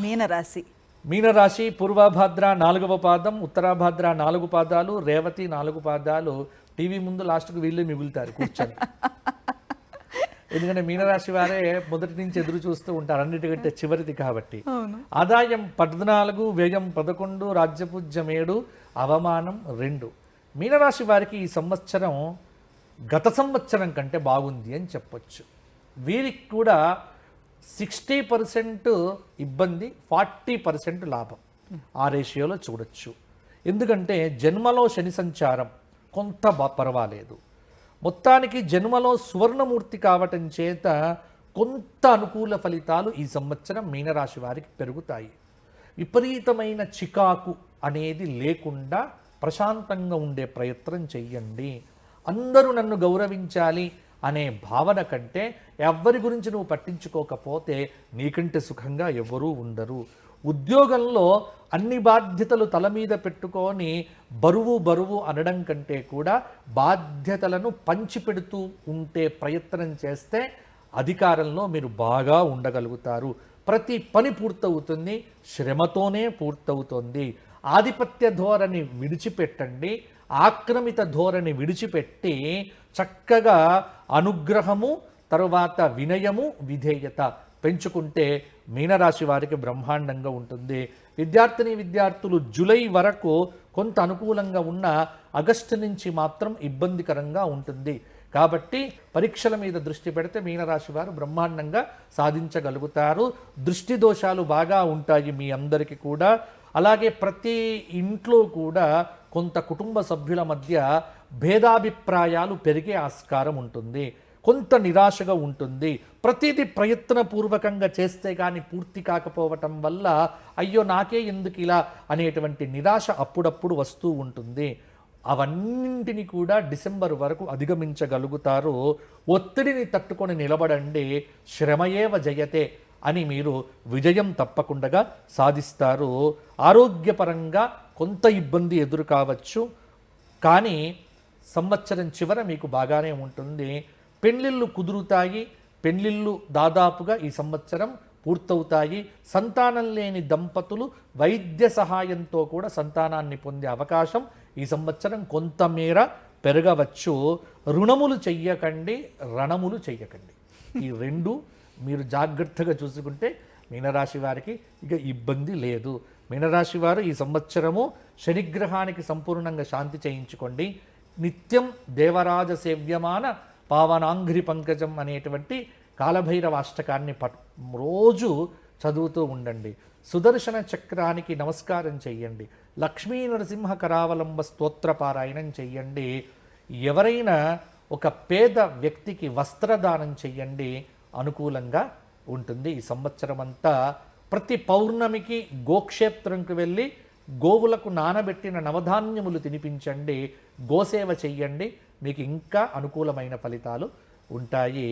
మీనరాశి. మీనరాశి పూర్వభాద్ర 4వ పాదం, ఉత్తరాభాద్ర 4 పాదాలు, రేవతి 4 పాదాలు. టీవీ ముందు లాస్ట్కు వీళ్ళే మిగులుతారు కూర్చొని. ఎందుకంటే మీనరాశి వారే మొదటి నుంచి ఎదురు చూస్తూ ఉంటారు, అన్నిటికంటే చివరిది కాబట్టి. ఆదాయం 14, వ్యయం 11, రాజ్యపూజ్యం 7, అవమానం 2. మీనరాశి వారికి ఈ సంవత్సరం గత సంవత్సరం కంటే బాగుంది అని చెప్పొచ్చు. వీరికి కూడా 60% ఇబ్బంది, 40% లాభం, ఆ రేషియోలో చూడొచ్చు. ఎందుకంటే జన్మలో శని సంచారం కొంత పర్వాలేదు. మొత్తానికి జన్మలో సువర్ణమూర్తి కావటం చేత కొంత అనుకూల ఫలితాలు ఈ సంవత్సరం మీనరాశి వారికి పెరుగుతాయి. విపరీతమైన చికాకు అనేది లేకుండా ప్రశాంతంగా ఉండే ప్రయత్నం చెయ్యండి. అందరూ నన్ను గౌరవించాలి అనే భావన కంటే ఎవ్వరి గురించి నువ్వు పట్టించుకోకపోతే నీకంటే సుఖంగా ఎవరూ ఉండరు. ఉద్యోగంలో అన్ని బాధ్యతలు తల మీద పెట్టుకొని బరువు అనడం కంటే కూడా బాధ్యతలను పంచిపెడుతూ ఉంటే ప్రయత్నం చేస్తే అధికారంలో మీరు బాగా ఉండగలుగుతారు. ప్రతి పని పూర్తవుతుంది, శ్రమతోనే పూర్తవుతుంది. ఆధిపత్య ధోరణి విడిచిపెట్టండి, ఆక్రమిత ధోరణి విడిచిపెట్టి చక్కగా అనుగ్రహము, తరువాత వినయము, విధేయత పెంచుకుంటే మీనరాశి వారికి బ్రహ్మాండంగా ఉంటుంది. విద్యార్థులు జూలై వరకు కొంత అనుకూలంగా ఉన్న ఆగస్టు నుంచి మాత్రం ఇబ్బందికరంగా ఉంటుంది. కాబట్టి పరీక్షల మీద దృష్టి పెడితే మీనరాశి వారు బ్రహ్మాండంగా సాధించగలుగుతారు. దృష్టి దోషాలు బాగా ఉంటాయి మీ అందరికీ కూడా. అలాగే ప్రతి ఇంట్లో కూడా కొంత కుటుంబ సభ్యుల మధ్య భేదాభిప్రాయాలు పెరిగే ఆస్కారం ఉంటుంది. కొంత నిరాశగా ఉంటుంది. ప్రతిదీ ప్రయత్నపూర్వకంగా చేస్తే కానీ పూర్తి కాకపోవటం వల్ల అయ్యో నాకే ఎందుకు ఇలా అనేటువంటి నిరాశ అప్పుడప్పుడు వస్తూ ఉంటుంది. అవన్నింటినీ కూడా డిసెంబర్ వరకు అధిగమించగలుగుతారు. ఒత్తిడిని తట్టుకొని నిలబడండి. శ్రమయేవ జయతే అని మీరు విజయం తప్పకుండా సాధిస్తారు. ఆరోగ్యపరంగా కొంత ఇబ్బంది ఎదురు కావచ్చు, కానీ సంవత్సరం చివర మీకు బాగానే ఉంటుంది. పెళ్ళిళ్ళు కుదురుతాయి. పెళ్ళిళ్ళు దాదాపుగా ఈ సంవత్సరం పూర్తవుతాయి. సంతానం లేని దంపతులు వైద్య సహాయంతో కూడా సంతానాన్ని పొందే అవకాశం ఈ సంవత్సరం కొంతమేర పెరగవచ్చు. రుణములు చెయ్యకండి, రణములు చెయ్యకండి. ఈ రెండు మీరు జాగ్రత్తగా చూసుకుంటే మీనరాశి వారికి ఇక ఇబ్బంది లేదు. మీనరాశి వారు ఈ సంవత్సరము శనిగ్రహానికి సంపూర్ణంగా శాంతి చేయించుకోండి. నిత్యం దేవరాజ సేవ్యమాన పావనాంఘ్రి పంకజం అనేటువంటి కాలభైరవ అష్టకాన్ని రోజు చదువుతూ ఉండండి. సుదర్శన చక్రానికి నమస్కారం చెయ్యండి. లక్ష్మీ నరసింహ కరావలంబ స్తోత్ర పారాయణం చెయ్యండి. ఎవరైనా ఒక పేద వ్యక్తికి వస్త్రదానం చెయ్యండి, అనుకూలంగా ఉంటుంది. ఈ సంవత్సరం అంతా ప్రతి పౌర్ణమికి గోక్షేత్రంకు వెళ్ళి గోవులకు నానబెట్టిన నవధాన్యములు తినిపించండి, గోసేవ చెయ్యండి. మీకు ఇంకా అనుకూలమైన ఫలితాలు ఉంటాయి.